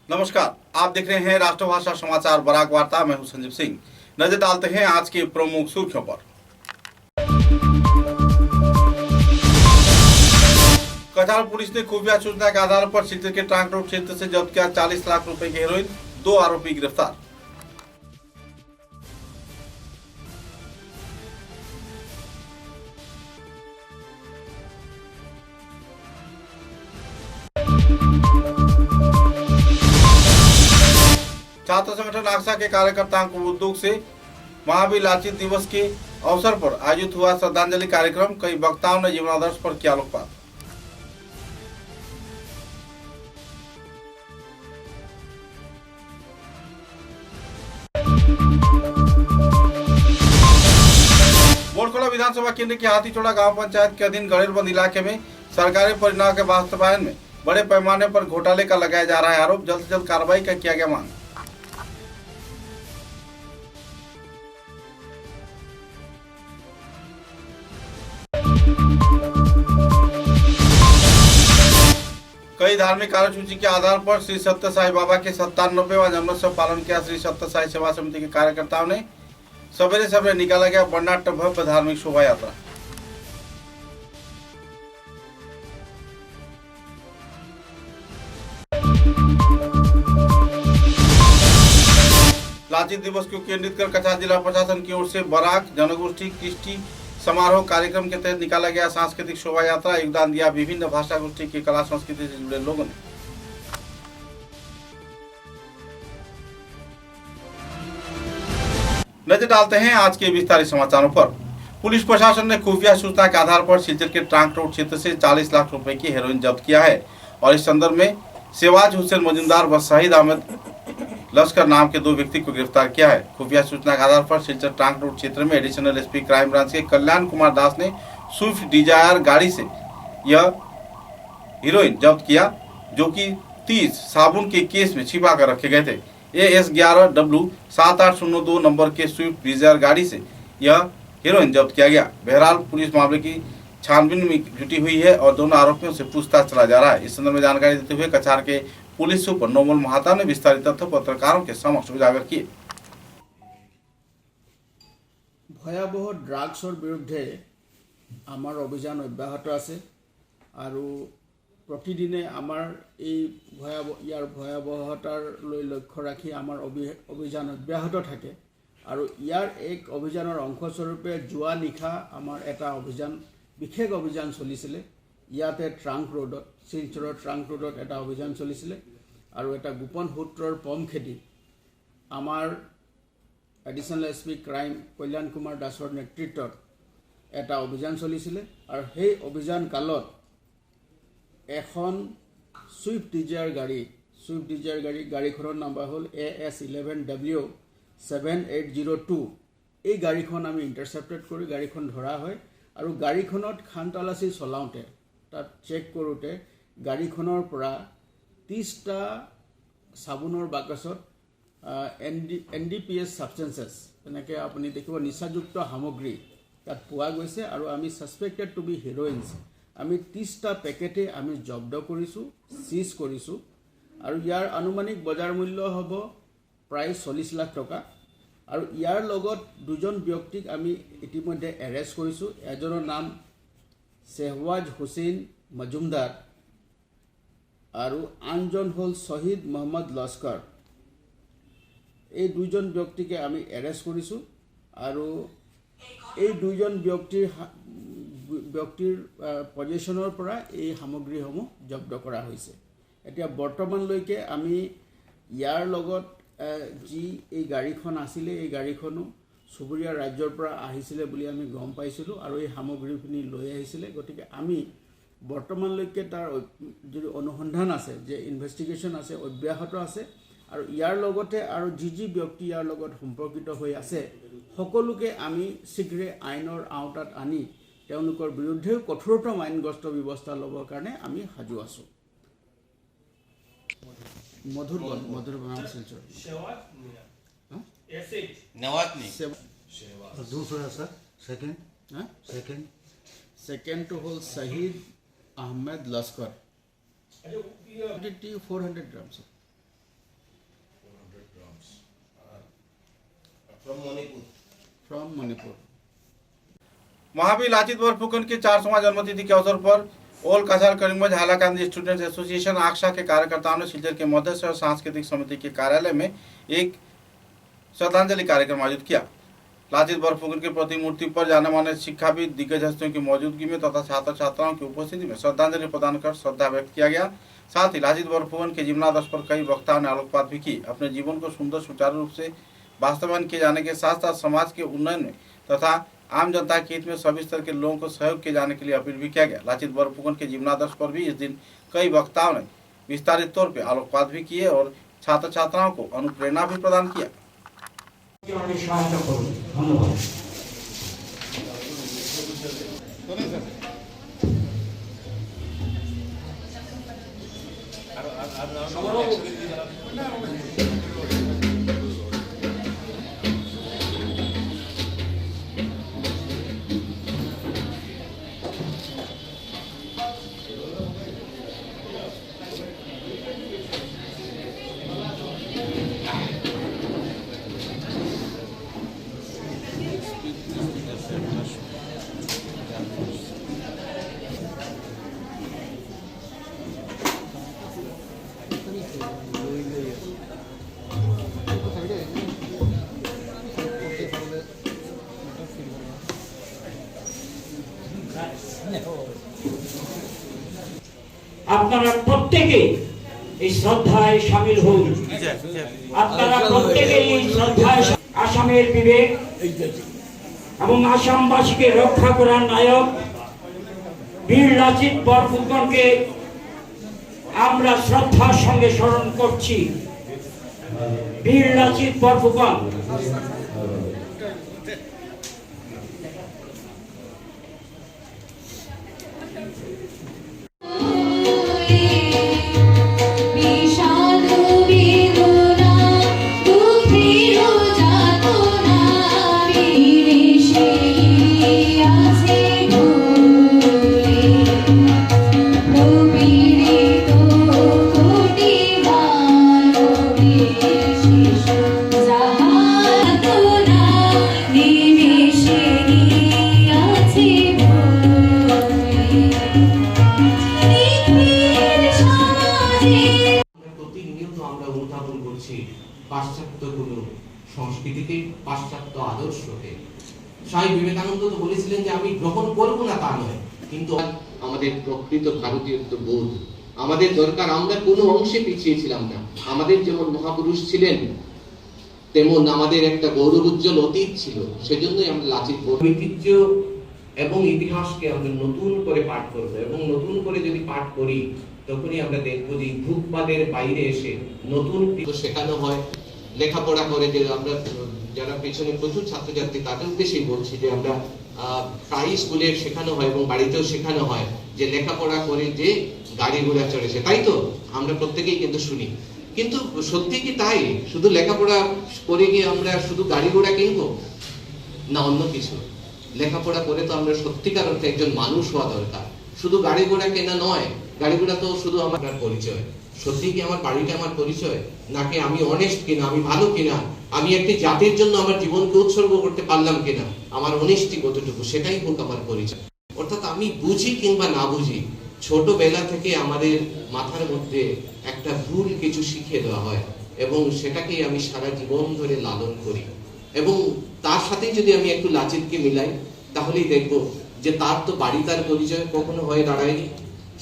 नमस्कार, आप देख रहे हैं राष्ट्रभाषा समाचार बराक वार्ता। मैं हूं संजीव सिंह। नजर डालते हैं आज के प्रमुख सुर्खियों पर। कछार पुलिस ने खुफिया सूचना के आधार पर सिलचर के ट्रांक रोड क्षेत्र से जब्त किया 40 लाख रुपए की हेरोइन, 2 आरोपी गिरफ्तार। छात्र संगठन आक्सा के कार्यकर्ताओं को उद्योग से महावीर लाचित दिवस के अवसर पर आयोजित हुआ श्रद्धांजलि कार्यक्रम। कई वक्ताओं ने जीवनादर्श पर किया आलोकपात। बोरखोला विधानसभा केंद्र के हाथीचोड़ा गांव पंचायत के अधीन गड़ेरबंद इलाके में सरकारी परिणाम के वास्तवायन में बड़े पैमाने पर घोटाले का लगाया जा रहा है आरोप। जल्द से जल्द कार्रवाई का किया गया मांग। कई धार्मिक कार्यसूची के आधार पर श्री सत्य साई बाबा के 97वां जन्मोत्सव पालन किया। श्री सत्य साई सेवा समिति के कार्यकर्ताओं ने सवेरे सवेरे निकाला गया वर्णाढ्य भव्य धार्मिक शोभा यात्रा। लाचित दिवस को केंद्रित कर कछार जिला प्रशासन की ओर से बराक जनगोष्ठी कृष्टि समारोह कार्यक्रम के तहत निकाला गया सांस्कृतिक शोभा यात्रा। योगदान दिया विभिन्न भाषा गोष्ठी की कला संस्कृति से जुड़े लोगों ने। नजर डालते हैं आज के विस्तारित समाचारों पर। पुलिस प्रशासन ने खुफिया सूचना के आधार पर सिलचर के ट्रांक रोड क्षेत्र से 40 लाख रुपए की हेरोइन जब्त किया है और इस संदर्भ में सेवाज हुसैन मजुमदार व शहीद अहमद लश्कर नाम के 2 व्यक्ति को गिरफ्तार किया है। खुफिया सूचना के आधार पर सिलचर ट्रांक रोड क्षेत्र में एडिशनल एसपी क्राइम ब्रांच के कल्याण कुमार दास ने स्विफ्ट डिजायर गाड़ी से यह हीरोइन जब्त किया, जो कि 30 साबुन के केस में छिपा कर रखे गए थे। AS11W7802 नंबर के स्विफ्ट डिजायर गाड़ी से यह हीरोइन जब्त किया गया। बहरहाल पुलिस मामले की छानबीन में जुटी हुई है और दोनों आरोपियों से पूछताछ चला जा रहा है। इस संदर्भ में जानकारी देते हुए कछार के पुलिस सुपर नोमल महाता ने विस्तारित तथ्य पत्रकारों के समक्ष उजागर किए। भयावह ड्राग्सर बिरुद्धे आमार अभियान अब्याहत आछे आरु प्रतिदिने आमार यार भयावहतार लक्ष्य राखी आमार अभियान अब्याहत थाके आरु यार एक अभियानर अंशस्वरूपे जुआ निशा आमार एटा अभियान विशेष अभियान चलिছিলে। इयाते ट्रांक रोडत सिलचर ट्रांक रोडत एटा अभियान चलिছিলে आरु एटा गोपन सूत्ৰৰ पम खेदी आमार एडिशनल एसपी क्राइम कल्याण कुमार दासर नेतृत्वत एटा अभियान चलिছিলে आरु हेई अभियान काলত এখন स्विफ्ट डिजायर गाड़ी गाड़ीखনৰ नाम्बार हल AS11W7802। এই গাড়ীখন আমি ইণ্টাৰচেপ্টেড কৰি গাড়ীখন ধৰা হয় আৰু গাড়ীখনত খান তালাচী চলাওঁতে তাত চেক কৰোঁতে গাড়ীখনৰ পৰা 30টা সাবুনৰ বাকচত NDPS সাবষ্টেন্সেছ এনেকৈ আপুনি দেখিব নিচাযুক্ত সামগ্ৰী তাত পোৱা গৈছে আৰু আমি সাসপেক্টেড টু বি হিৰোইনছ আমি 30টা পেকেটে আমি জব্দ কৰিছোঁ, সিজ কৰিছোঁ আৰু ইয়াৰ আনুমানিক বজাৰ মূল্য হ'ব প্ৰায় 40 লাখ টকা আৰু ইয়াৰ লগত 2জন ব্যক্তিক আমি ইতিমধ্যে এৰেষ্ট কৰিছোঁ। এজনৰ নাম সেহৱাজ হুছেইন মজুমদাৰ আৰু আনজন হ'ল শহীদ মোহাম্মদ লস্কৰ। এই 2জন ব্যক্তিকে আমি এৰেষ্ট কৰিছোঁ আৰু এই 2জন ব্যক্তিৰ পজিশনৰ পৰা এই সামগ্ৰীসমূহ জব্দ কৰা হৈছে। এতিয়া বৰ্তমানলৈকে আমি ইয়াৰ লগত যি এই গাড়ীখন আছিলে এই গাড়ীখনো চুবুৰীয়া ৰাজ্যৰ পৰা আহিছিলে বুলি আমি গম পাইছিলোঁ আৰু এই সামগ্ৰীখিনি লৈ আহিছিলে। গতিকে আমি বৰ্তমানলৈকে তাৰ যদি অনুসন্ধান আছে যে ইনভেষ্টিগেশ্যন আছে অব্যাহত আছে আৰু ইয়াৰ লগতে আৰু যি ব্যক্তি ইয়াৰ লগত সম্পৰ্কিত হৈ আছে সকলোকে আমি শীঘ্ৰে আইনৰ আওতাত আনি তেওঁলোকৰ বিৰুদ্ধে কঠোৰতম আইনগত ব্যৱস্থা ল'বৰ কাৰণে আমি সাজু আছোঁ। मधुरबन सिलचर दूसरा सर सेकेंड तो होल शहीद अहमद लश्कर 400 gram sir from Manipur. Mahavir Lachit Borphukan के 400वां जन्मतिथि के अवसर पर ओल कछार करीमगंज हाईलाकांदी स्टूडेंट्स एसोसिएशन आक्सा के कार्यकर्ताओं ने सिलचर के मध्य और सांस्कृतिक समिति के कार्यालय में एक श्रद्धांजलि कार्यक्रम आयोजित किया। लाचित बरफुकन की प्रतिमूर्ति पर जाने माने शिक्षाविद दिग्गज हस्तियों की मौजूदगी में तथा छात्र छात्राओं की उपस्थिति में श्रद्धांजलि प्रदान कर श्रद्धा व्यक्त किया गया। साथ ही लाचित बरफुकन के जीवनादर्श पर कई वक्ताओं ने आलोकपात भी की। अपने जीवन को सुंदर सुचारू रूप से वास्तवायन किए जाने के साथ साथ समाज के उन्नयन में तथा आम जनता के हित में सभी स्तर के लोगों को सहयोग किए जाने के लिए अपील भी किया गया। लाचित बरफुकन के जीवनादर्श पर भी इस दिन कई वक्ताओं ने विस्तारित तौर पर आलोकपात भी किए और छात्र छात्राओं को अनुप्रेरणा भी प्रदान किया। আপনারা প্রত্যেকে এই শ্রদ্ধায় শামিল হন। আপনারা প্রত্যেকে এই শ্রদ্ধায় আসামের বিবেক এবং আসামবাসীকে রক্ষা করার নায়ক বীর লাচিত বরফুকনকে আমরা শ্রদ্ধার সঙ্গে স্মরণ করছি। বীর লাচিত বরফুকন পাশ্চাত্য কোনো সংস্কৃতিকে, পাশ্চাত্য আদর্শকে। স্বামী বিবেকানন্দ তো বলেছিলেন যে আমি গ্রহণ করব না তা নয়, কিন্তু আমাদের প্রকৃত ভারতীয়ত্ব বোধ আমাদের দরকার। আমরা কোনো অংশে পিছিয়ে ছিলাম না। আমাদের যেমন মহাপুরুষ ছিলেন তেমন আমাদের একটা গৌরবোজ্জ্বল অতীত ছিল। সেজন্যই আমরা লাচিত ঐতিহ্য এবং ইতিহাসকে আমরা নতুন করে পাঠ করব এবং নতুন করে যদি পাঠ করি তখনই আমরা দেখব যে ভূপাদের বাইরে এসে নতুন শেখানো হয়। লেখাপড়া করে যে আমরা যারা পেছনে প্রচুর ছাত্রছাত্রী তাদের উদ্দেশ্যেই বলছি যে আমরা প্রায় স্কুলে শেখানো হয় এবং বাড়িতেও শেখানো হয় যে লেখাপড়া করে যে গাড়ি ঘোড়া চড়েছে, তাই তো আমরা প্রত্যেকেই কিন্তু শুনি। কিন্তু সত্যি কি তাই? শুধু লেখাপড়া করে গিয়ে আমরা শুধু গাড়ি ঘোড়া কিনবো না অন্য কিছু? লেখাপড়া করে তো আমরা সত্যিকার অর্থে একজন মানুষ হওয়া দরকার। শুধু গাড়ি ঘোড়া কেনা নয়, গাড়ি ঘোড়া তো শুধু আমার পরিচয়। সত্যি কি আমার বাড়িটা আমার পরিচয়, নাকি আমি অনেস্ট কিনা, আমি ভালো কিনা, আমি একটি জাতির জন্য আমার জীবনকে উৎসর্গ করতে পারলাম কিনা, আমার অনেস্টি কতটুকু, সেটাই হোক আমার পরিচয়। অর্থাৎ আমি বুঝি কিংবা না বুঝি, ছোটবেলা থেকে আমাদের মাথার মধ্যে একটা ভুল কিছু শিখিয়ে দেওয়া হয় এবং সেটাকেই আমি সারা জীবন ধরে লালন করি। এবং তার সাথে যদি আমি একটু লাচিতকে মিলাই তাহলেই দেখবো যে তার তো বাড়ি তার পরিচয় কখনো হয়ে দাঁড়ায়নি।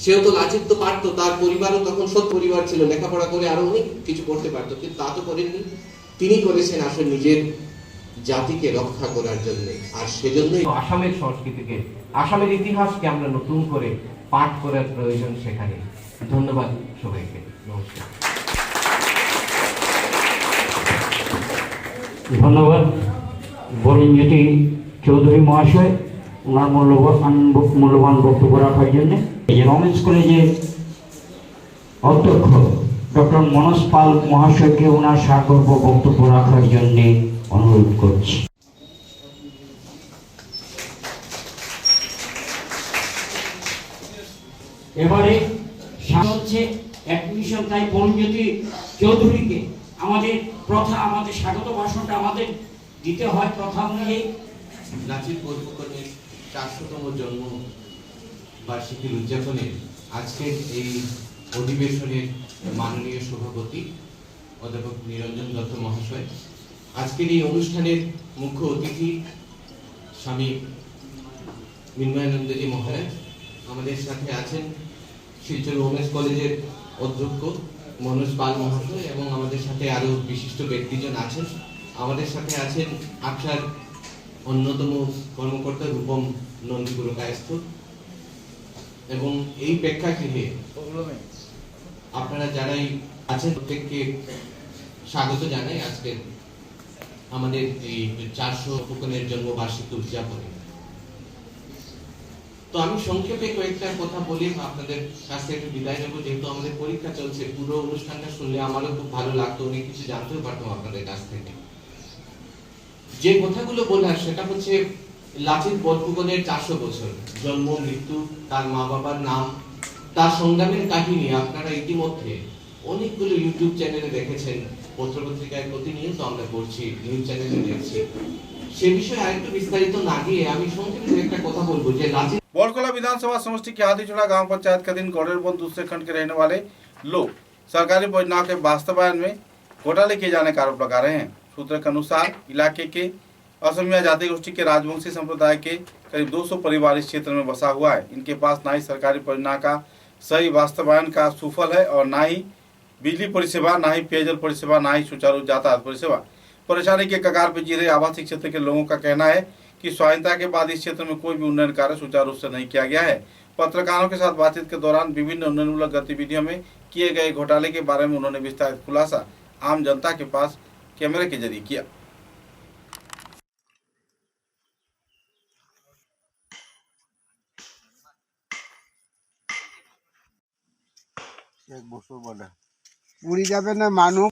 সেও তো লাচিত তো পারতো, তার পরিবারও তখন সৎ পরিবার ছিল, লেখাপড়া করে আরো অনেক কিছু করতে পারতো, কিন্তু তা তো করেননি। তিনি করেছেন আসলে নিজের জাতিকে রক্ষা করার জন্য। আর সেজন্যই আসামের সংস্কৃতিকে, আসামের ইতিহাসকে আমরা নতুন করে পাঠ করার প্রয়োজন সেখানে। ধন্যবাদ সবাইকে, নমস্কার। ধন্যবাদ বরুণজ্যোতি চৌধুরী মহাশয় ওনার মূল্যবান বক্তব্য রাখার জন্য। এই রমেশ কলেজের অধ্যক্ষ ডক্টর মনোজ পাল মহাশয়কে ওনার সাগর্ব বক্তব্য রাখার জন্য অনুরোধ করছি। এবারে হচ্ছে অ্যাডমিশন তাই বরুণজ্যোতি চৌধুরীকে আমাদের প্রথা, আমাদের স্বাগত ভাষণটা আমাদের দিতে হয় প্রথা অনুযায়ী। লাচিত বরফুকনের 400তম জন্ম বার্ষিকীর উদযাপনে আজকের এই অধিবেশনের মাননীয় সভাপতি অধ্যাপক নিরঞ্জন দত্ত মহাশয়, আজকের এই অনুষ্ঠানের মুখ্য অতিথি স্বামী মিন্ময়ানন্দজি মহারাজ, আমাদের সাথে আছেন শিলচর ওমেন্স কলেজের অধ্যক্ষ মনোজ পাল মহাশয় এবং আমাদের সাথে আরো বিশিষ্ট ব্যক্তিজন আছেন। আমাদের সাথে আছেন আকসার অন্যতম কর্মকর্তা রূপম নন্দীপুর কায়স্থ। এবং এই প্রেক্ষাগৃহে আপনারা যারাই আছেন প্রত্যেককে স্বাগত জানাই আজকের আমাদের এই 400 ফুকনের জন্মবার্ষিকী উদযাপনে। তো আমি সংক্ষেপে কয়েকটা কথা বলি, আপনাদের কাছ থেকে একটু বিদায় নেবো, যেহেতু আমাদের পরীক্ষা চলছে। পুরো অনুষ্ঠানটা শুনলে আমারও খুব ভালো লাগতো, অনেক কিছু জানতেও পারতাম আপনাদের কাছ থেকে। যে কথাগুলো বলার সেটা হচ্ছে লাচিত বরফুকনের 400 বছর জন্ম, মৃত্যু, তার মা বাবার নাম, তার সংগ্রামের কাহিনী আপনারা ইতিমধ্যে অনেকগুলো ইউটিউব চ্যানেলে দেখেছেন, পত্রপত্রিকায় প্রতিনিয়ত আমরা পড়ছি, নিউজ চ্যানেলে দেখছি। সে বিষয়ে আরেকটু বিস্তারিত না গিয়ে আমি সংক্ষেপে একটা কথা বলবো যে लाचित बोरकोला विधानसभा समष्टि के हाथीचूड़ा गांव पंचायत का दिन गौरेरबंद दूसरे खंड के रहने वाले लोग सरकारी योजनाओं के वास्तवायन में घोटाले किए जाने का आरोप लगा रहे हैं। सूत्र के अनुसार इलाके के असमिया जाति गोष्ठी के राजवंशी संप्रदाय के करीब 200 परिवार इस क्षेत्र में बसा हुआ है। इनके पास ना ही सरकारी परियोजना का सही वास्तवायन का सुफल है और ना ही बिजली परिसेवा, ना ही पेयजल परिसेवा, ना ही सुचारू यातायात परिसेवा। परेशानी के कगार पर जी रहे आवासीय क्षेत्र के लोगों का कहना है कि स्वाधीनता के बाद इस क्षेत्र में कोई भी उन्नयन कार्य सुचारू रूप से नहीं किया गया है। पत्रकारों के साथ बातचीत के दौरान विभिन्न उन्नयनमूलक गतिविधियों में किए गए घोटाले के बारे में उन्होंने विस्तारित खुलासा आम जनता के पास कैमरे के जरिए किया। উড়ি যাবে না মানুষ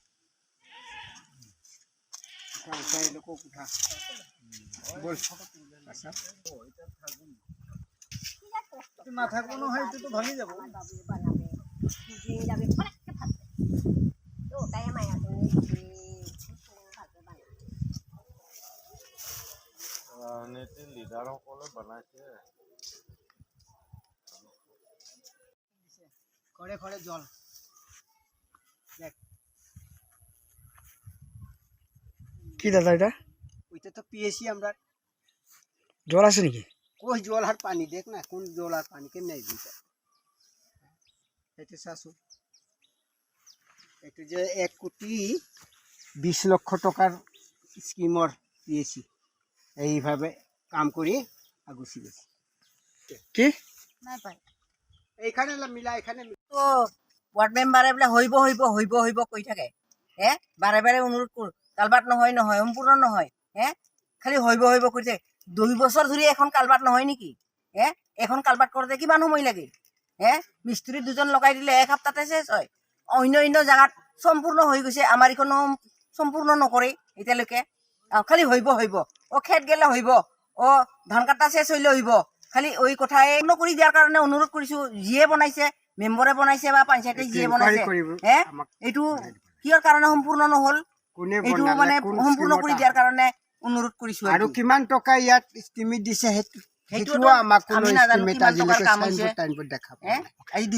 না থাকবো না হয় তো ভাঙে যাবো। লিডাৰসকলে বনাইছে ঘরে ঘরে জল দেখ কি দাদা এটা ওইটা তো পেয়েছি আমরা। জল আছে নাকি? কই জল আর পানি দেখ না, কোন জল আর পানি কেমনে দিতে এটা শাশু। এটা যে 1,20,00,000 টাকার স্কিমর দিয়েছি, এইভাবে কাম করি আগুছি গেছি। কি নাই পাই এইখানে মিলা, এখানে তো ওয়ার্ড মেম্বারে বোলে হইব হইব হইব হইব কৈ থাকে। বাৰে বাৰে অনুৰোধ কৰোঁ, কালবাট নহয় নহয়, সম্পূৰ্ণ নহয়। খালি হইব হইব কৈ থাকে। 2 বছৰ ধৰি এখন কালবাট নহয় নেকি? এখন কালবাট কৰোঁতে কিমান সময় লাগে? মিস্ত্ৰী 2জন লগাই দিলে 1 সপ্তাহতে শেষ হয়। অন্য অন্য জাগাত সম্পূৰ্ণ হৈ গৈছে, আমাৰ এইখনো সম্পূৰ্ণ নকৰে এতিয়ালৈকে। খালি হইব হইব, খেত গেলে হইব, ধান কাটা শেষ হইলে হইব। খালি ওই কথাই কৰি দিয়াৰ কাৰণে অনুৰোধ কৰিছো, যিয়ে বনাইছে, মেম্বৰে বনাইছে বা পঞ্চায়তে যিয়ে বনাইছে, এইটো কিহৰ কাৰণে সম্পূৰ্ণ নহল, কোনে এইটো বনালে, মানে কোন সম্পূৰ্ণ স্কিমত কৰি দিয়াৰ কাৰণে অনুৰোধ কৰিছো। আৰু কিমান টকা ইয়াত স্কিমত দিছে সেইটো আমাক কোনো আমি নাজানো স্কিমত কিমান আজিলৈকে টকাৰ কাম হৈছে। টাইমত দেখাব। আজি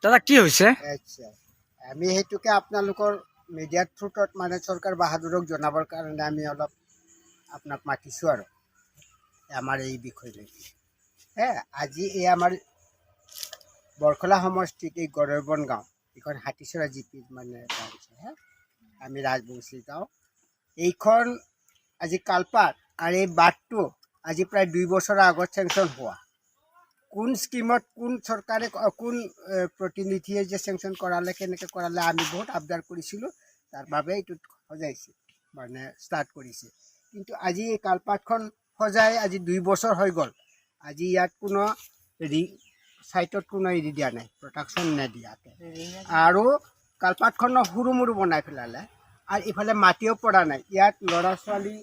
দাদা কি হৈছে? আচ্ছা, আমি সেইটোকে আপোনালোকৰ মিডিয়াৰ থ্ৰুত মানে চৰকাৰ বাহাদুৰক জনাবৰ কাৰণে আমি অলপ আপোনাক মাতিছোঁ আৰু আমাৰ এই বিষয়লৈ। আজি এই আমাৰ বৰখলা সমষ্টিত এই গড়ৰবন গাঁও, এইখন হাতীচৰা জিপিৰ মানে গাঁও আছে। আমি ৰাজবংশী গাঁও। এইখন আজি কালপাত আৰু এই বাটটো আজি প্ৰায় 2 বছৰৰ আগত চেংচন হোৱা। কোন স্কিমত কোন চৰকাৰে কোন প্ৰতিনিধিয়ে যে চেংচন কৰালে, কেনেকৈ কৰালে আমি বহুত আবদাৰ কৰিছিলোঁ, তাৰ বাবে এইটো সজাইছে মানে ষ্টাৰ্ট কৰিছে। কিন্তু আজি এই কালপাতখন সজাই আজি 2 বছৰ হৈ গ'ল। আজি ইয়াত কোনো চাইটত কোনো এৰি দিয়া নাই, প্ৰটেকশ্যন নিদিয়াকৈ। আৰু কালপাতখন সৰু মৰু বনাই পেলালে, আৰু ইফালে মাটিও পৰা নাই। ইয়াত ল'ৰা ছোৱালী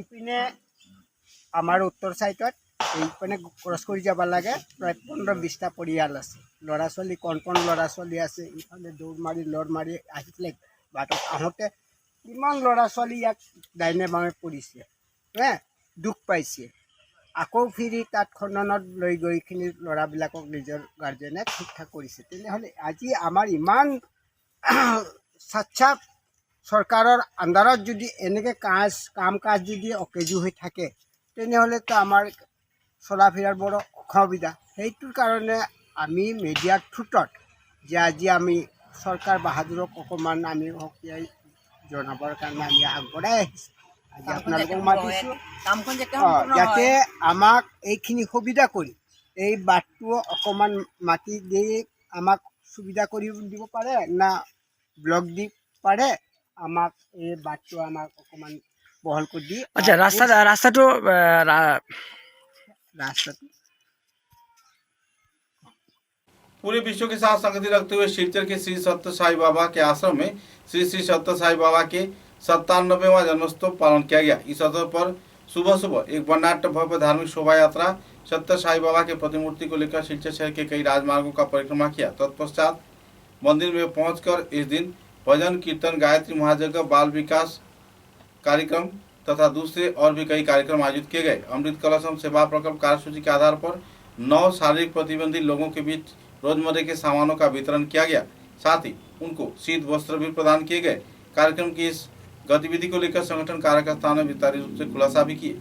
ইপিনে আমাৰ উত্তৰ চাইটত এইপিনে ক্ৰছ কৰি যাব লাগে, প্ৰায় 15-20টা পৰিয়াল আছে। ল'ৰা ছোৱালী কণ কণ ল'ৰা ছোৱালী আছে, ইফালে দৌৰ মাৰি লৰ মাৰি আহি পেলাই বাটত আহোঁতে ইমান ল'ৰা ছোৱালী ইয়াত ডাইনে বামে পৰিছে দুখ পাইছে আকৌ ফিৰি তাত খননত লৈ গৈখিনি ল'ৰাবিলাকক নিজৰ গাৰ্জেনে ঠিক ঠাক কৰিছে তেনেহ'লে আজি আমাৰ ইমান স্বচ্ছা চৰকাৰৰ আণ্ডাৰত যদি এনেকৈ কাম কাজ যদি অকেজু হৈ থাকে তেনেহ'লেতো আমাৰ চলা ফিৰাৰ বৰ অসুবিধা সেইটোৰ কাৰণে আমি মিডিয়াৰ থ্ৰুত যে আজি আমি চৰকাৰ বাহাদুৰক অকণমান আমি শক্তিয়াই জনাবৰ কাৰণে আমি আগবঢ়াই আহিছোঁ আজি আপোনালোকক মাতিছোঁ কামখন যাতে সম্পূৰ্ণ যাতে হয়। আমাক এইখিনি সুবিধা কৰি এই বাটটো অকণমান মাটি দি আমাক সুবিধা কৰি দিব পাৰে না ব্লক দি পাৰে আমাক এই বাটটো আমাক অকণমান বহল কৰি দি আচ্ছা রাস্তাটো ৰাস্তাটো पूरे विश्व के साथ संगति रखते हुए सिलचर के श्री सत्य साई बाबा के आश्रम में श्री श्री सत्य साई बाबा के 97वां जन्मोत्सव पालन किया गया। इस अवसर पर सुबह सुबह एक वर्णाढ्य भव्य धार्मिक शोभा यात्रा सत्य साई बाबा के प्रतिमूर्ति को लेकर सिलचर शहर के कई राजमार्गों का परिक्रमा किया। तत्पश्चात मंदिर में पहुंचकर इस दिन भजन कीर्तन गायत्री महायज्ञ बाल विकास कार्यक्रम तथा दूसरे और भी कई कार्यक्रम आयोजित किए गए। अमृत कलशम सेवा प्रकल्प कार्यसूची के आधार पर 9 शारीरिक प्रतिबंधित लोगों के बीच रोजमर्रा के सामानों का वितरण किया गया। साथ ही उनको शीत वस्त्र भी प्रदान किए गए। कार्यक्रम की इस गतिविधि को लेकर संगठन कार्यकर्ताओं ने विस्तारित रूप से खुलासा भी किए।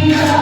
Yeah.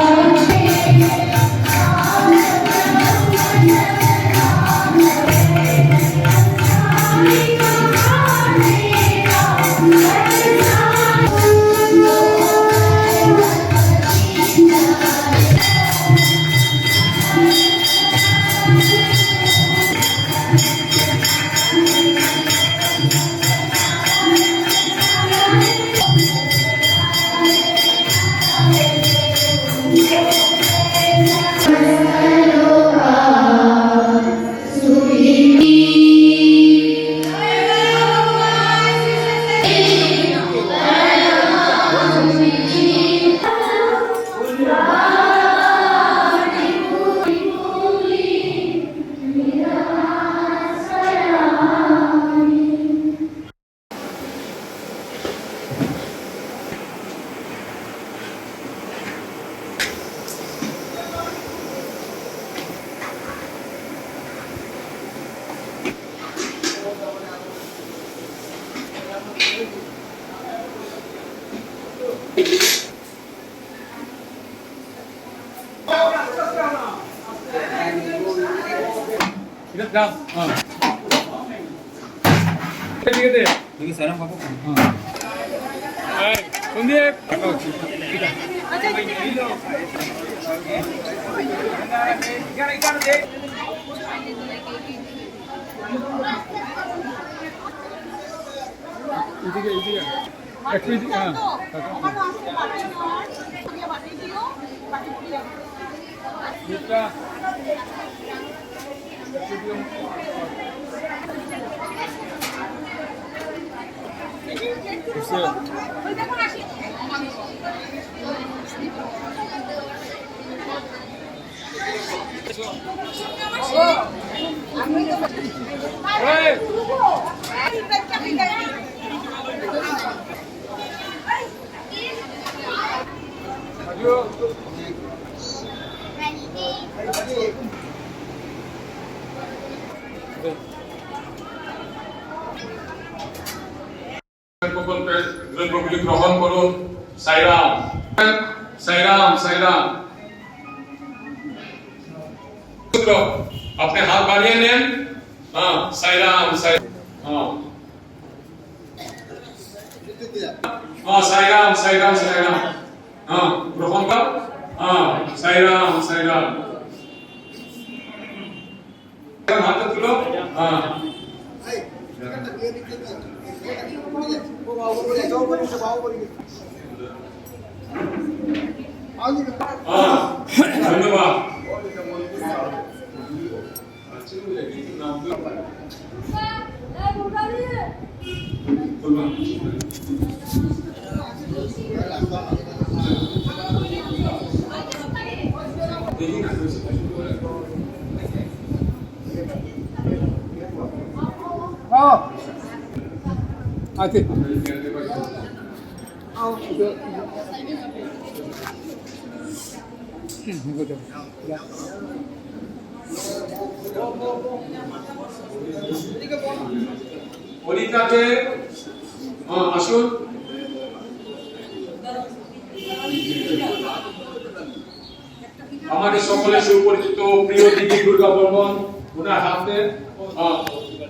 প্রকল্পের দ্রব্যগুলি গ্রহণ করুন। সাইরাম সাইরাম সাইরাম। আপনি হাত বাড়িয়ে নেন। হ্যাঁ, সাইরাম সাইরাম। হ্যাঁ, সাইরাম সাইরাম সাইরাম। হ্যাঁ, গ্রহণ কর। হ্যাঁ, সাইরাম সাইরাম। হাতে তুলো। হ্যাঁ, ধন্যবাদ। পরীক্ষাতে আসুন। আমাদের সকলের সুপরিচিত প্রিয় দিদি দুর্গা বর্মন, ওনার হাতে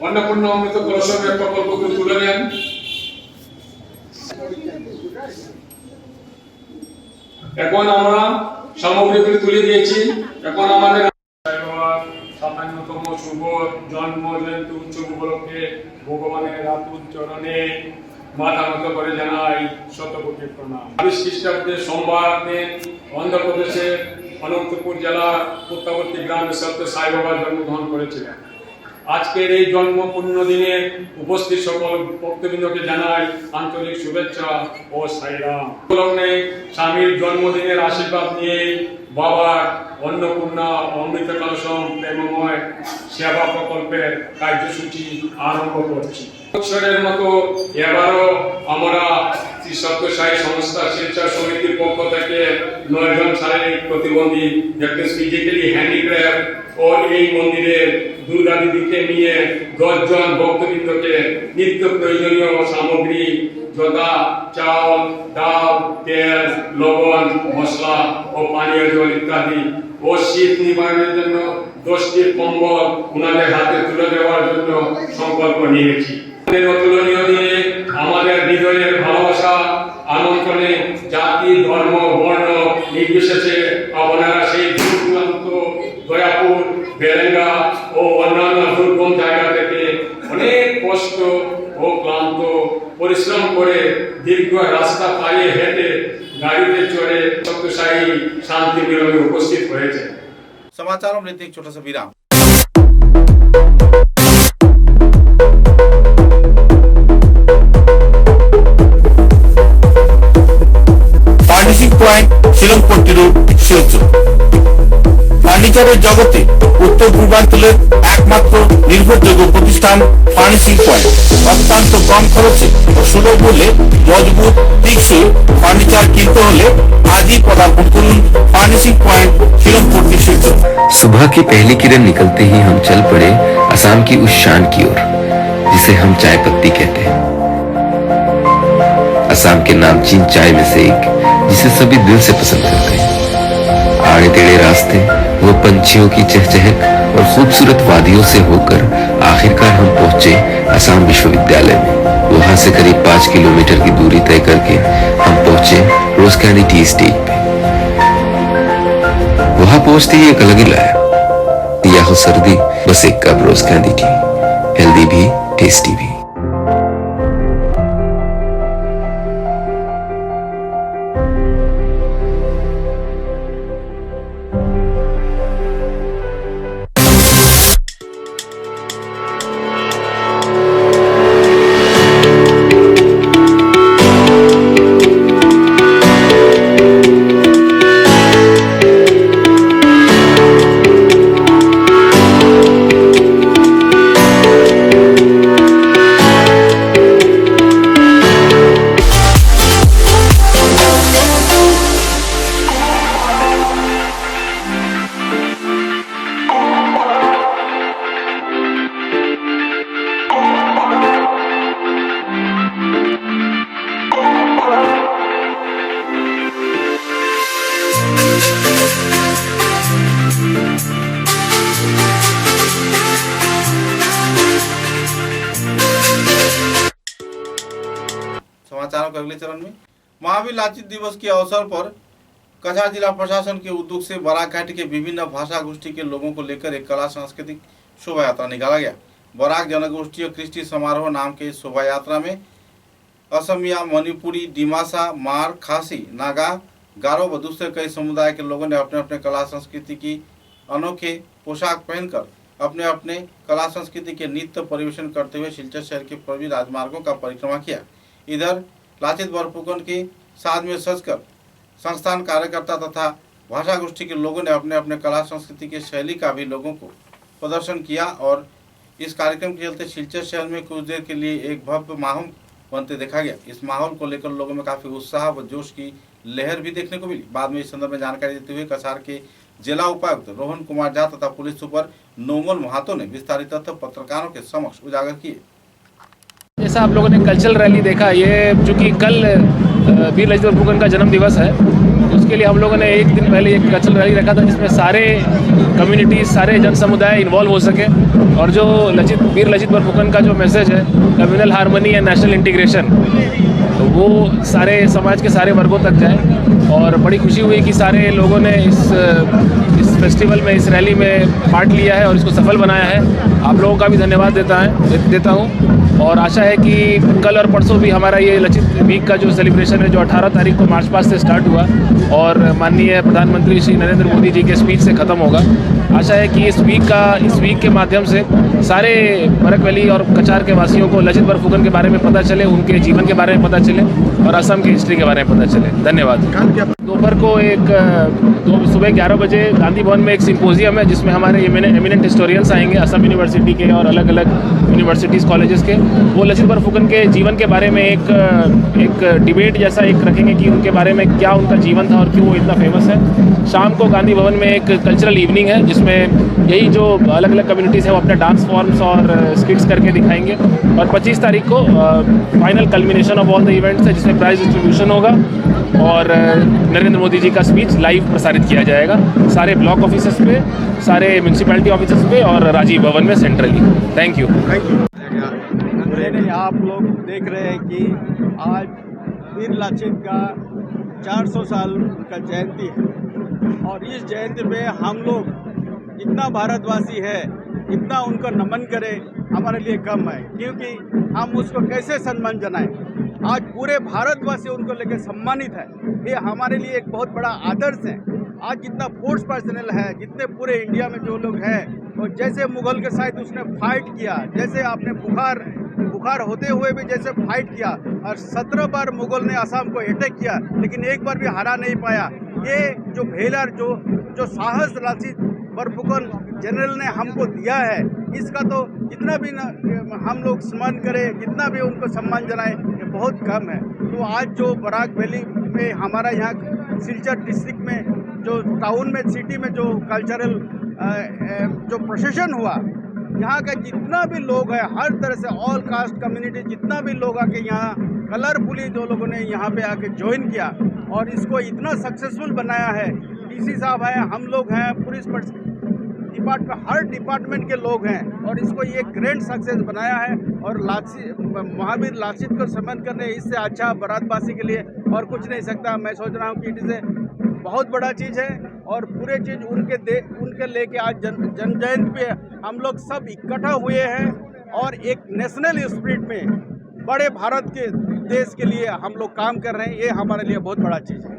অন্নপূর্ণা অমৃত কলসের প্রকল্পগুলো তুলে নেন। এখন আমরা সামগ্রীগুলি তুলে দিয়েছি। এখন আমাদের 57তম শুভ জন্ম জয়ন্তী উৎসব উপলক্ষে ভগবানের রাতুল চরণে মাথা নত করে জানাই শতকোটি প্রণাম। 22 খ্রিস্টাব্দে সোমবার দিন অন্ধ্রপ্রদেশের অনন্তপুর জেলার প্রত্যাবর্তী গ্রামে সত্য সাই বাবা জন্মগ্রহণ করেছিলেন। আজকের এই জন্ম পুণ্য দিনে উপস্থিত সকল ভক্তবৃন্দকে জানাই আন্তরিক শুভেচ্ছা ও সাইরাম। লগ্নে স্বামীর জন্মদিনের আশীর্বাদ নিয়ে বাবার অন্নপূর্ণা অমৃত কলসম প্রেমময় সেবা প্রকল্পের কার্যসূচি আরম্ভ করছি। বছরের মতো এবারও আমরা শ্রী সত্য সাই সংস্থা শিক্ষা সমিতির পক্ষ থেকে 9 জন শারীরিক প্রতিবন্ধী ফিজিক্যালি হ্যান্ডিক্রাফট ও এই মন্দিরের দুর্গা দিদিকে নিয়ে 10 জন ভক্তবৃন্দকে নিত্য প্রয়োজনীয় সামগ্রী যথা চাল, ডাল, তেল, লবণ, মশলা ও পানীয় জল ইত্যাদি ও শীত নিবারণের জন্য 10টি কম্বল ওনাদের হাতে তুলে দেওয়ার জন্য সংকল্প নিয়েছি। অতুলনীয় দিনে আমাদের হৃদয়ের ভালোবাসা আমন্ত্রণে জাতি, ধর্ম, বর্ণ নির্বিশেষে আপনারা সেই দূর দূরান্ত দয়াপুর, বেরেঙ্গা ও অন্যান্য দুর্গম জায়গা থেকে অনেক কষ্ট ও ক্লান্ত পরিশ্রম করে দীর্ঘ রাস্তা পাড়িয়ে হেঁটে गाड़ी चढ़े सत्यसाई शांति मिलन में उपस्थित हुए। समाचारों में एक छोटा सा विराम। Furnishing point Shillongpatti road Silchar. ফার্নিচারের জগতে উত্তর পূর্বাঞ্চলের একমাত্র নির্ভরযোগ্য প্রতিষ্ঠান ফার্নিশিং পয়েন্ট। অত্যন্ত কম খরচে ও সুলভ মূল্যে মজবুত টেকসই ফার্নিচার किनते होले आज ही पदार्पण करुन फार्निशिंग पॉइंट शिलंपट्टी शिलचर। सुबह की पहली किरण निकलते ही हम चल पड़े असम की उस शान की ओर जिसे हम चाय पत्ती कहते हैं। असम के नामचीन चाय में से एक जिसे सभी दिल से पसंद करते हैं। आड़े टेढ़े रास्ते, वो पंछियों की चहचहक और खूबसूरत वादियों से होकर आखिरकार हम पहुंचे असम विश्वविद्यालय में। वहां से करीब 5 किलोमीटर की दूरी तय करके हम पहुंचे रोज कैंडी टी स्टेट पे। वहां पहुंचते ही एक अलग ही लाया, या हो सर्दी बस एक कप रोज कैंडी टी, हेल्दी भी टेस्टी भी। समाचारों के अगले चरण में महावीर लाचित दिवस के अवसर पर कछार जिला प्रशासन के उद्योग से बराक घाटी के विभिन्न भाषा गोष्ठी के लोगों को लेकर एक कला सांस्कृतिक शोभा यात्रा निकाला गया। बराक जनगोष्ठी और कृष्टि समारोह नाम के इस शोभा यात्रा में असमिया, मणिपुरी, डिमासा, मार, खासी, नागा, गारो व दूसरे कई समुदाय के लोगों ने अपने अपने कला संस्कृति की अनोखे पोशाक पहनकर अपने अपने कला संस्कृति के नृत्य परिवेशन करते हुए सिलचर शहर के पूर्वी राजमार्गों का परिक्रमा किया। इधर लाचित बरफुकन के साथ में सजकर संस्थान कार्यकर्ता तथा भाषा गोष्ठी के लोगों ने अपने अपने कला संस्कृति के शैली का भी लोगों को प्रदर्शन किया और इस कार्यक्रम के चलते सिलचर शहर में कुछ देर के लिए एक भव्य माहौल बनते देखा गया। इस माहौल को लेकर लोगों में काफी उत्साह व जोश की लहर भी देखने को मिली। बाद में इस संदर्भ में जानकारी देते हुए कछार के जिला उपायुक्त रोहन कुमार झा तथा पुलिस सुपर नोमल महातो ने विस्तारित तथ्य पत्रकारों के समक्ष उजागर किए। जैसा आप लोगों ने कल्चरल रैली देखा, ये चूँकि कल वीर लाचित बरफुकन का जन्म दिवस है, उसके लिए हम लोगों ने एक दिन पहले एक कल्चरल रैली रखा था जिसमें सारे कम्युनिटी, सारे जन समुदाय इन्वॉल्व हो सके और जो वीर लाचित बरफुकन का जो मैसेज है communal harmony and national integration, तो वो सारे समाज के सारे वर्गों तक जाए। और बड़ी खुशी हुई कि सारे लोगों ने इस फेस्टिवल में, इस रैली में पार्ट लिया है और इसको सफल बनाया है। आप लोगों का भी धन्यवाद देता हूँ और आशा है कि कल और परसों भी हमारा ये लाचित वीक का जो सेलिब्रेशन है, जो 18 तारीख को मार्च पास्ट से स्टार्ट हुआ और माननीय प्रधानमंत्री श्री नरेंद्र मोदी जी के स्पीच से ख़त्म होगा। आशा है कि इस वीक के माध्यम से सारे बरक वैली और कछार के वासियों को लाचित बरफुकन के बारे में पता चले, उनके जीवन के बारे में पता चले और असम की हिस्ट्री के बारे में पता चले। धन्यवाद। दोपहर को सुबह 11 बजे गांधी भवन में एक सिंपोजियम है जिसमें हमारे एमिनेंट हिस्टोरियंस आएंगे असम यूनिवर्सिटी के और अलग अलग यूनिवर्सिटीज़ कॉलेजेस के। वो लाचित बरफुकन के जीवन के बारे में एक डिबेट जैसा एक रखेंगे कि उनके बारे में क्या उनका जीवन था और क्यों वो इतना फेमस है। शाम को गांधी भवन में एक कल्चरल इवनिंग है जिसमें यही जो अलग अलग कम्युनिटीज़ है वो अपने डांस फॉर्म्स और स्किट्स करके दिखाएंगे। और 25 तारीख को final culmination of all the events है जिसमें प्राइज डिस्ट्रीब्यूशन होगा और नरेंद्र मोदी जी का स्पीच लाइव प्रसारित किया जाएगा सारे ब्लॉक ऑफिसेस पे, सारे म्यूनसिपैलिटी ऑफिसेस पे और राजीव भवन में सेंट्रली। Thank you. आप लोग देख रहे हैं कि आज वीर लाचित का 400 साल का जयंती है और इस जयंती पे हम लोग इतना भारतवासी है, इतना उनको नमन करें हमारे लिए कम है, क्योंकि हम उसको कैसे सम्मान जनाएं। आज पूरे भारतवासी उनको लेकर सम्मानित है, ये हमारे लिए एक बहुत बड़ा आदर्श है। आज जितना फोर्स पर्सनल है, जितने पूरे इंडिया में जो लोग हैं, और जैसे मुगल के साथ उसने फाइट किया, जैसे आपने बुखार होते हुए भी जैसे फाइट किया और 17 बार मुगल ने असम को अटैक किया लेकिन एक बार भी हरा नहीं पाया। ये जो भेलर जो साहस लाचित बरफुकन जनरल ने हमको दिया है, इसका तो जितना भी हम लोग स्मरण करें, जितना भी उनको सम्मान जनाएं, ये बहुत कम है। तो आज जो बराक वैली में हमारा यहाँ सिलचर डिस्ट्रिक्ट में जो टाउन में, सिटी में जो कल्चरल जो प्रोसेशन हुआ, यहाँ का जितना भी लोग है, हर तरह से ऑल कास्ट कम्युनिटी जितना भी लोग आके यहाँ कलरफुली जो लोगों ने यहाँ पे आके ज्वाइन किया और इसको इतना सक्सेसफुल बनाया है, डीसी साहब हैं, हम लोग हैं, पुलिस डिपार्टमेंट, हर डिपार्टमेंट के लोग हैं और इसको ये ग्रैंड सक्सेस बनाया है। और महावीर लासित को सम्मान करने इससे अच्छा बारातवासी के लिए और कुछ नहीं सकता। मैं सोच रहा हूँ कि इट इज़ बहुत बड़ा चीज़ है और पूरे चीज़ उनके लेके आज जन जयंती पे हम लोग सब इकट्ठा हुए हैं और एक नेशनल स्पिरिट में बड़े भारत के देश के लिए हम लोग काम कर रहे हैं। ये हमारे लिए बहुत बड़ा चीज़ है।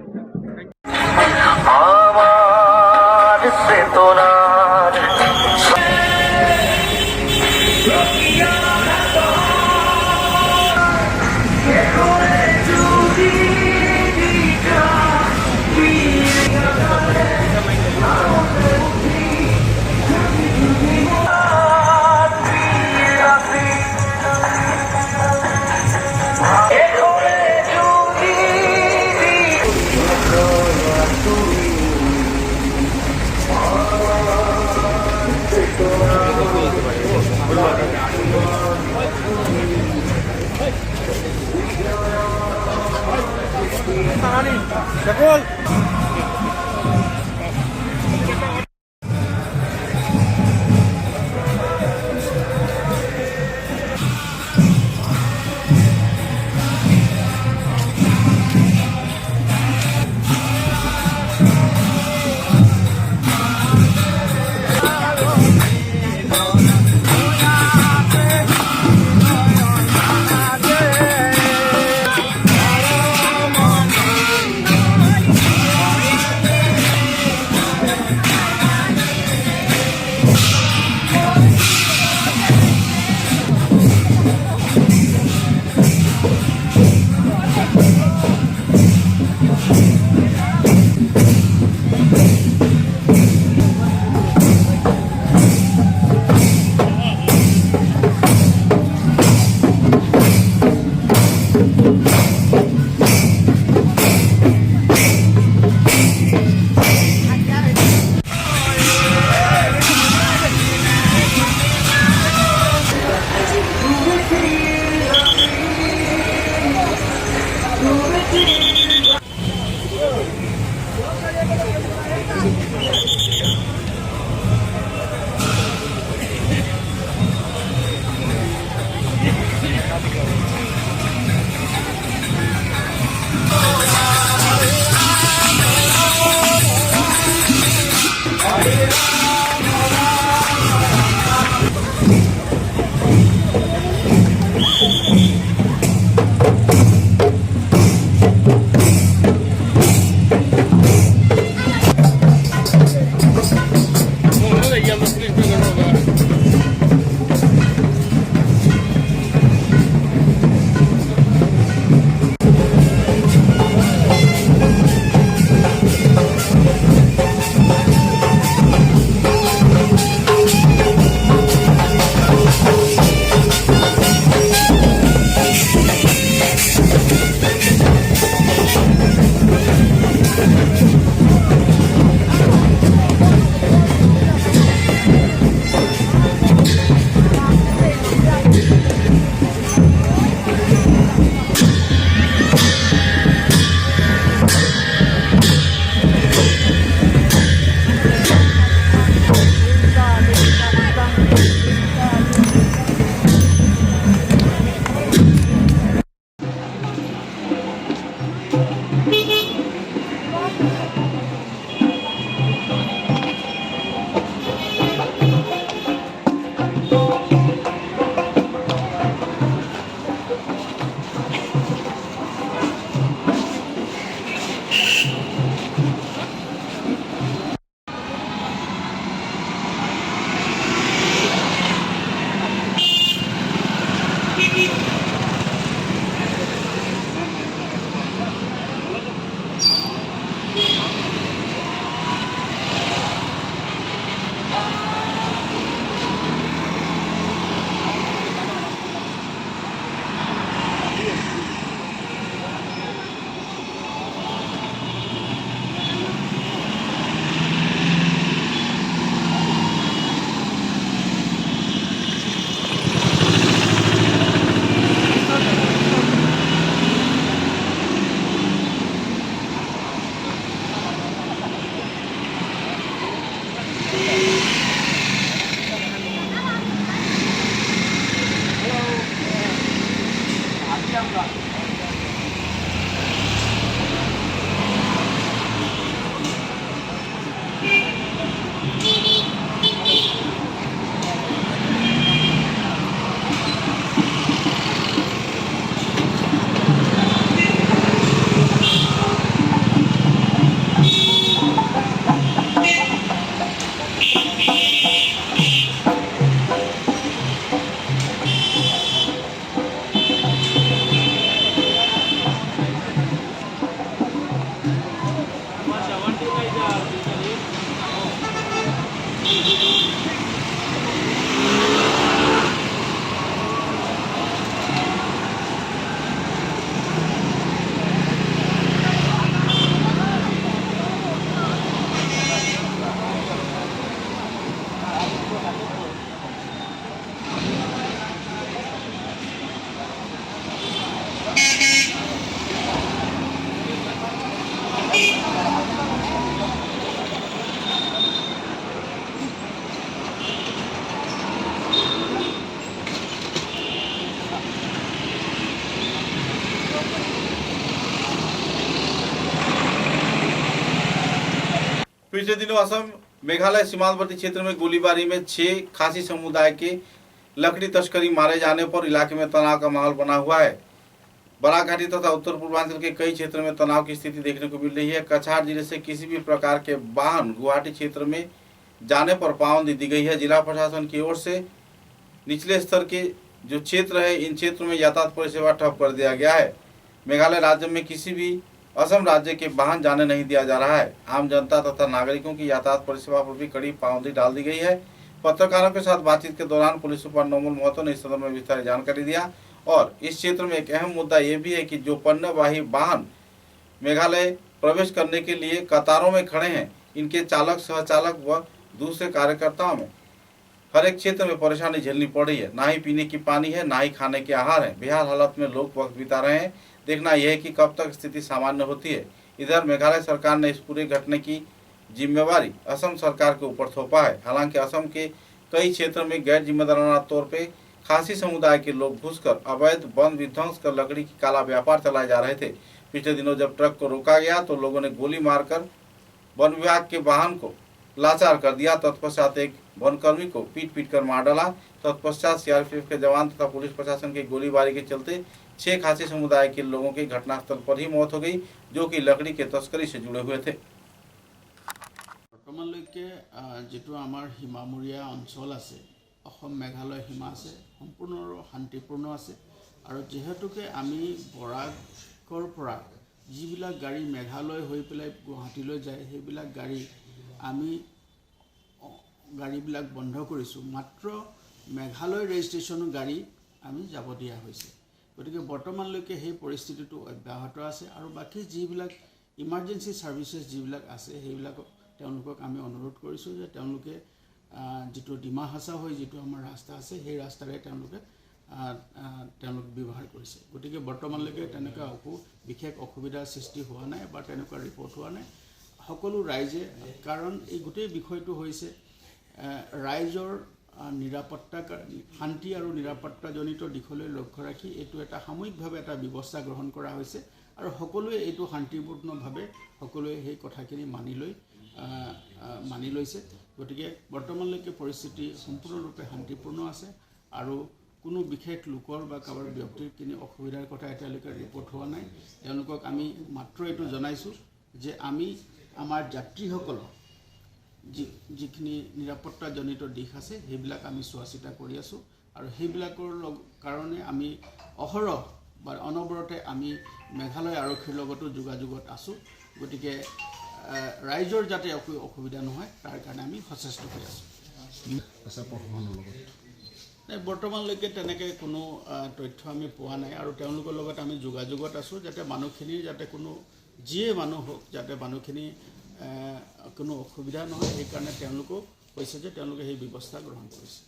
पिछले दिनों असम मेघालय सीमांतवर्ती क्षेत्र में गोलीबारी में 6 खासी समुदाय के लकड़ी तस्करी मारे जाने पर इलाके में तनाव का माहौल बना हुआ है। बराघाटी तथा उत्तर पूर्वांचल के कई क्षेत्रों में तनाव की स्थिति देखने को मिल रही है। कछार जिले से किसी भी प्रकार के वाहन गुवाहाटी क्षेत्र में जाने पर पाबंदी दी गई है। जिला प्रशासन की ओर से निचले स्तर के जो क्षेत्र है, इन क्षेत्रों में यातायात परिसेवा ठप कर दिया गया है। मेघालय राज्य में किसी भी असम राज्य के वाहन जाने नहीं दिया जा रहा है। आम जनता तथा नागरिकों की यातायात परिसेवा पर भी कड़ी पाबंदी डाल दी गई है। पत्रकारों के साथ बातचीत के दौरान पुलिस सुपर नोमल महतो ने इस संदर्भ में विस्तार जानकारी दिया और इस क्षेत्र में एक अहम मुद्दा ये भी है कि जो पण्यवाही वाहन मेघालय प्रवेश करने के लिए कतारों में खड़े हैं, इनके चालक, सहचालक व दूसरे कार्यकर्ताओं में हर एक क्षेत्र में परेशानी झेलनी पड़ रही है। ना ही पीने की पानी है, ना ही खाने के आहार है। बेहाल हालत में लोग वक्त बिता रहे हैं। देखना यह है कि कब तक स्थिति सामान्य होती है। इधर मेघालय सरकार ने इस पूरे घटने की जिम्मेवारी असम सरकार के ऊपर थोपा है। हालांकि असम के कई क्षेत्रों में गैर जिम्मेदाराना तौर पे खासी समुदाय के लोग घुसकर अवैध वन विध्वंस कर लकड़ी की काला व्यापार चलाए जा रहे थे। पिछले दिनों जब ट्रक को रोका गया तो लोगों ने गोली मारकर वन विभाग के वाहन को लाचार कर दिया। तत्पश्चात एक वनकर्मी को पीट कर मार डाला। तत्पश्चात सीआरपीएफ के जवान तथा पुलिस प्रशासन की गोलीबारी के चलते 6 खासी समुदाय के लोगों की घटनास्थल पर ही मौत हो गई, जो कि लकड़ी के तस्करी से जुड़े हुए थे। বৰ্তমানলৈকে যেটো আমাৰ সীমামূৰীয়া অঞ্চল আছে, অসম মেঘালয় সীমা আছে, সম্পূৰ্ণ শান্তিপূৰ্ণ আছে। আৰু যিহেতুকে আমি বৰাকৰ পৰা যিবিলাক গাড়ী মেঘালয় হৈ পেলাই গুৱাহাটীলৈ যায়, সেইবিলাক গাড়ী আমি গাড়ীবিলাক বন্ধ কৰিছোঁ। মাত্ৰ মেঘালয় ৰেজিষ্ট্ৰেশ্যনৰ গাড়ী আমি যাব দিয়া হৈছে। গতিকে বৰ্তমানলৈকে সেই পৰিস্থিতিটো অব্যাহত আছে। আৰু বাকী যিবিলাক ইমাৰ্জেঞ্চি ছাৰ্ভিচেছ যিবিলাক আছে, সেইবিলাকক তেওঁলোকক আমি অনুৰোধ কৰিছোঁ যে তেওঁলোকে যিটো ডিমা হাছা হৈ যিটো আমাৰ ৰাস্তা আছে, সেই ৰাস্তাৰে তেওঁলোক ব্যৱহাৰ কৰিছে। গতিকে বৰ্তমানলৈকে তেনেকুৱা বিশেষ অসুবিধাৰ সৃষ্টি হোৱা নাই বা তেনেকুৱা ৰিপৰ্ট হোৱা নাই। সকলো ৰাইজে, কাৰণ এই গোটেই বিষয়টো হৈছে ৰাইজৰ নিৰাপত্তা, শান্তি আৰু নিৰাপত্তাজনিত দিশলৈ লক্ষ্য ৰাখি এইটো এটা সামূহিকভাৱে এটা ব্যৱস্থা গ্ৰহণ কৰা হৈছে। আৰু সকলোৱে এইটো শান্তিপূৰ্ণভাৱে সকলোৱে সেই কথাখিনি মানি লৈছে। গতিকে বৰ্তমানলৈকে পৰিস্থিতি সম্পূৰ্ণৰূপে শান্তিপূৰ্ণ আছে আৰু কোনো বিশেষ লোকৰ বা কাৰোবাৰ ব্যক্তিৰ কোনো অসুবিধাৰ কথা এতিয়ালৈকে ৰিপৰ্ট হোৱা নাই। তেওঁলোকক আমি মাত্ৰ এইটো জনাইছোঁ যে আমি আমাৰ যাত্ৰীসকলক যিখিনি নিৰাপত্তাজনিত দিশ আছে সেইবিলাক আমি চোৱা চিতা কৰি আছোঁ। আৰু সেইবিলাকৰ কাৰণে আমি অহৰহ বা অনবৰতে আমি মেঘালয় আৰক্ষীৰ লগতো যোগাযোগত আছোঁ। গতিকে ৰাইজৰ যাতে অসুবিধা নহয় তাৰ কাৰণে আমি সচেষ্ট হৈ আছোঁ। প্ৰশাসনৰ লগত বৰ্তমানলৈকে তেনেকৈ কোনো তথ্য আমি পোৱা নাই আৰু তেওঁলোকৰ লগত আমি যোগাযোগত আছোঁ যাতে মানুহখিনিৰ যাতে কোনো যিয়ে মানুহ হওক যাতে মানুহখিনি কোনো অসুবিধা নহয়, সেইকাৰণে তেওঁলোকেও কৈছে যে তেওঁলোকে সেই ব্যৱস্থা গ্ৰহণ কৰিছে।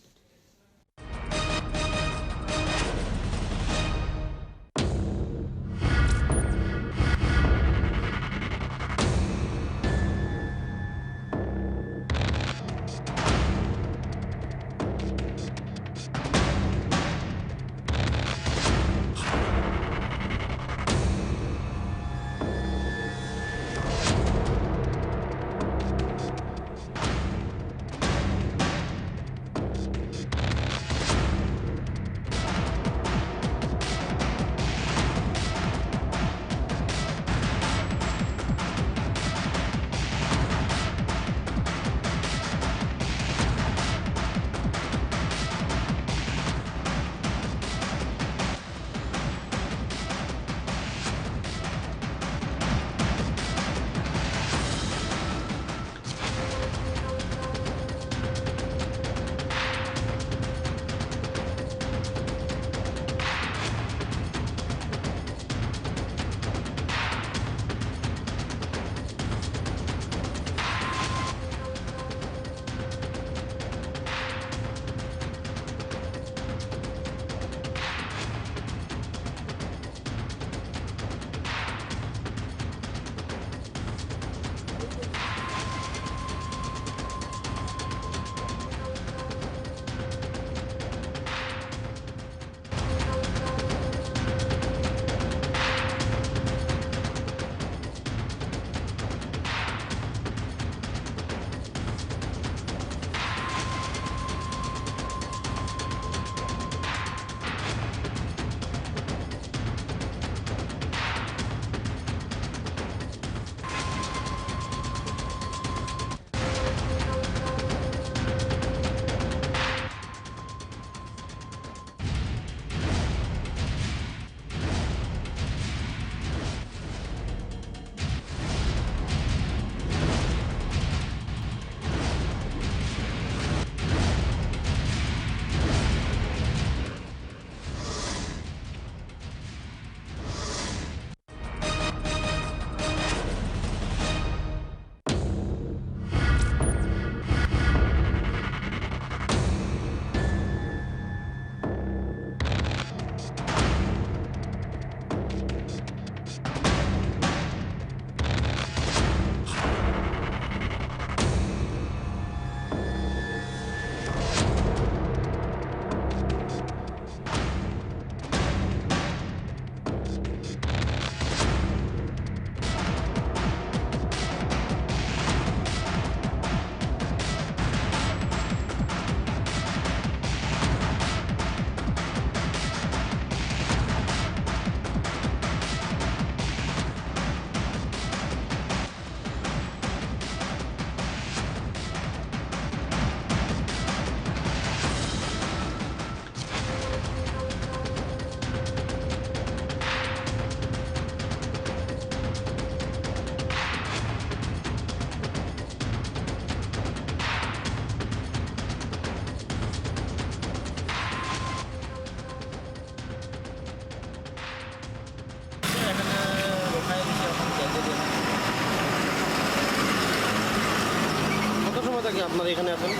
কি আপনার এখানে আছেন?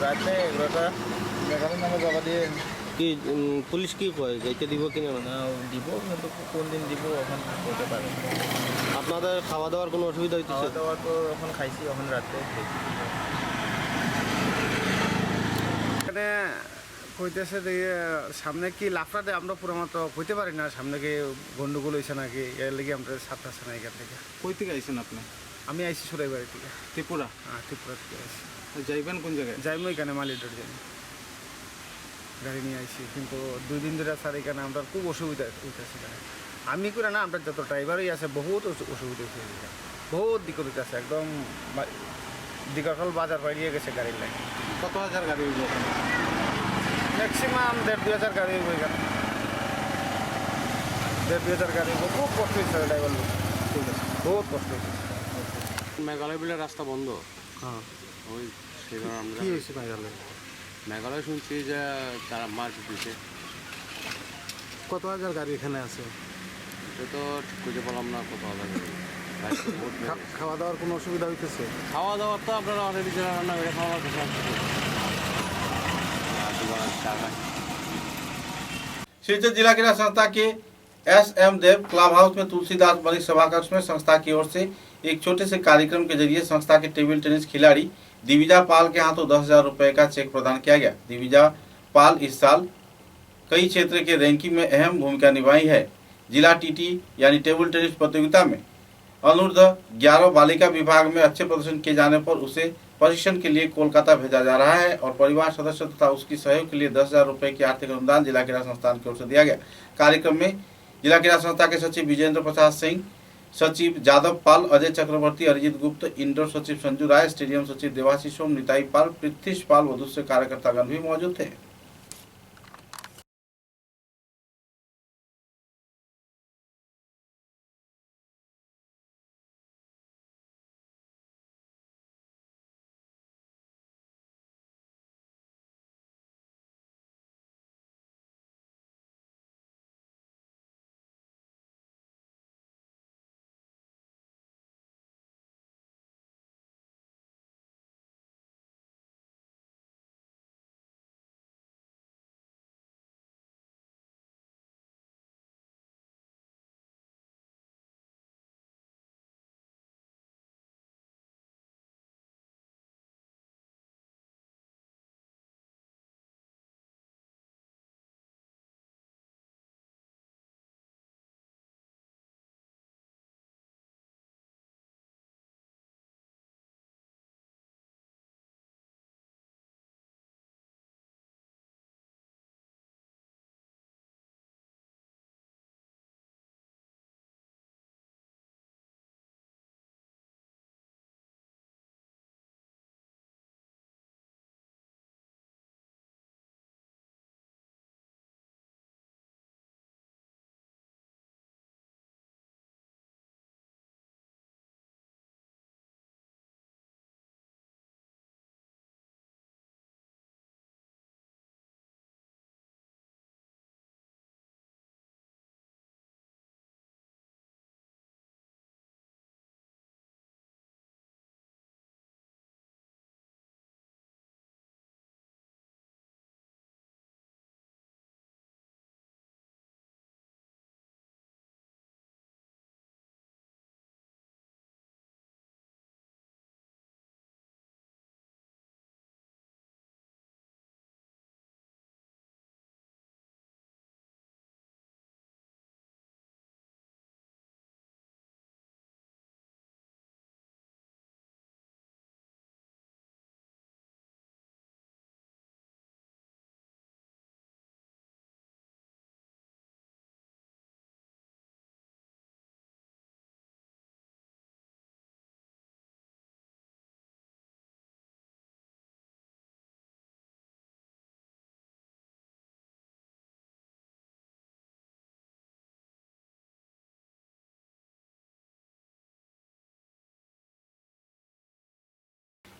রাতে 11 নামে জমা দিয়ে কি পুলিশ কি কয় যাইতে দিব কিনা না? দিব, কিন্তু কোন দিন দিব এখন বলতে পারে। আপনাদের খাওয়া দাওয়ার কোনো অসুবিধা হইতেছে? খাওয়া দাওয়া তো এখন খাইছি, এখন রাতে এখানে কইতেছে যে সামনে কি লাফড়াতে আমরা পুরো মতো কইতে পারি না, সামনে কি গন্ডগোল হয়েছে নাকি, এর লেগে আমরা ছাড়তেছে না এখান থেকে। কই থেকে আইছেন আপনি? আমি আইসি সরাইবাড়ি থেকে। ত্রিপুরা? হ্যাঁ, ত্রিপুরা থেকে আইসি। যাইবেন কোন জায়গায়? যাইমো এখানে মালিডোর যাই, গাড়ি নিয়ে আইসি, কিন্তু 2 দিন ধরে স্যার এখানে আমরা খুব অসুবিধা হইতেছে। এখানে আমি করে না, আমরা যত ড্রাইভারই আছে বহুত অসুবিধা হয়েছে, এখানে বহুত দিকত হইতেছে, একদম দিগরফল বাজার পাইয়ে গেছে গাড়ির লাইন। কত হাজার গাড়ি হইব? ম্যাক্সিমাম 1,500 গাড়ি হইব এখানে, 1,500 গাড়ি হইব। খুব কষ্ট হয়েছে ড্রাইভার লোক, বহুত কষ্ট হয়েছে। মেঘালয় বলে রাস্তা বন্ধ। হ্যাঁ, ওই সেখানে আমরা কি হয়েছে মেঘালয়? মেঘালয় শুনছি যে তারা মার্চ দিছে। কত হাজার গাড়ি এখানে আছে? এটা তো ঠিক খুঁজে পেলাম না কত হাজার গাড়ি। খাওয়া দাওয়ার কোনো অসুবিধা হইতেছে? খাওয়া দাওয়ার তো আপনারা অলরেডি রান্না করে খাওয়া सिलचर जिला क्रीड़ा संस्था के SM देव क्लब हाउस में तुलसीदास बड़ी सभा कक्ष में संस्था की ओर से एक छोटे से कार्यक्रम के जरिए संस्था के टेबल टेनिस खिलाड़ी दिविजा पाल के हाथों 10,000 रुपए का चेक प्रदान किया गया। दिविजा पाल इस साल कई क्षेत्र के रैंकिंग में अहम भूमिका निभाई है। जिला TT यानी टेबल टेनिस प्रतियोगिता में अनुर्ध 11 बालिका विभाग में अच्छे प्रदर्शन किए जाने पर उसे प्रशिक्षण के लिए कोलकाता भेजा जा रहा है और परिवार सदस्य तथा उसकी सहयोग के लिए 10,000 रुपए की आर्थिक अनुदान जिला क्रीड़ा संस्थान की ओर से दिया गया। कार्यक्रम में जिला क्रीड़ा संस्था के सचिव विजेंद्र प्रसाद सिंह, सचिव जादव पाल, अजय चक्रवर्ती, अरिजीत गुप्त, इंडोर सचिव संजू राय, स्टेडियम सचिव देवाशीष सोम, निताई पाल, पृथ्वीश पाल व दूसरे कार्यकर्तागण भी मौजूद थे।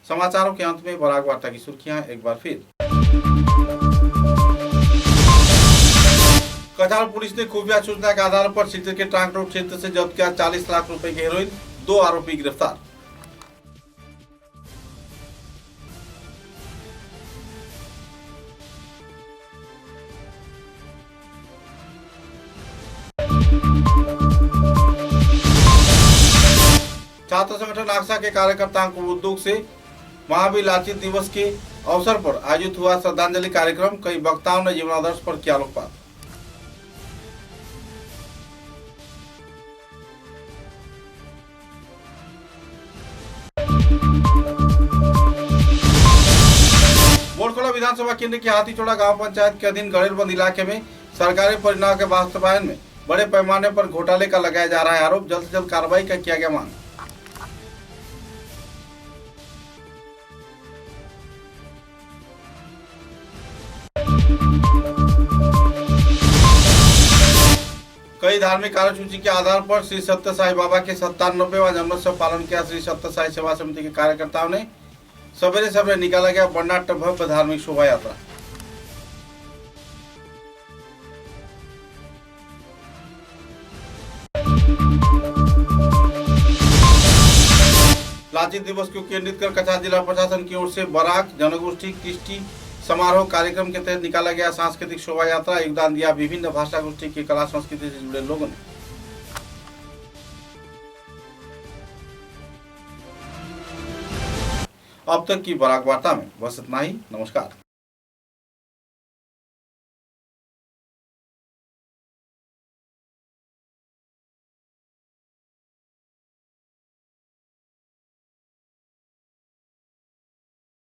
समाचारों के अंत में बराक वार्ता की सुर्खियां एक बार फिर। कछार पुलिस ने खुफिया सूचना के आधार पर सिलचर के ट्रांक रोड क्षेत्र से जब्त किया 40 लाख रुपए की हेरोइन, 2 आरोपी गिरफ्तार। छात्र संगठन आक्सा के कार्यकर्ताओं को उद्योग से महावीर लाचित दिवस के अवसर पर आयोजित हुआ श्रद्धांजलि कार्यक्रम। कई वक्ताओं ने जीवनादर्श पर किया आलोकपात। मोरखोला विधानसभा केंद्र के हाथीचोड़ा गांव पंचायत के अधीन गड़ेरबंद इलाके में सरकारी परिणाम के वास्तवायन में बड़े पैमाने पर घोटाले का लगाया जा रहा है आरोप। जल्द से जल्द कार्रवाई का किया गया मांग। कई धार्मिक कार्यसूची के आधार पर श्री सत्य साई बाबा के 97वां जन्मोत्सव पालन किया। श्री सत्य साई सेवा समिति के कार्यकर्ताओं ने सवेरे सवेरे निकाला गया वर्णाढ्य भव्य धार्मिक शोभा यात्रा। लाचित दिवस को केंद्रित कर कछार जिला प्रशासन की ओर से बराक जनगोष्ठी कृष्टि समारोह कार्यक्रम के तहत निकाला गया सांस्कृतिक शोभा यात्रा। योगदान दिया विभिन्न भाषा गोष्ठी की कला संस्कृति से जुड़े लोगों ने। अब तक की बराक वार्ता में बस इतना ही। नमस्कार।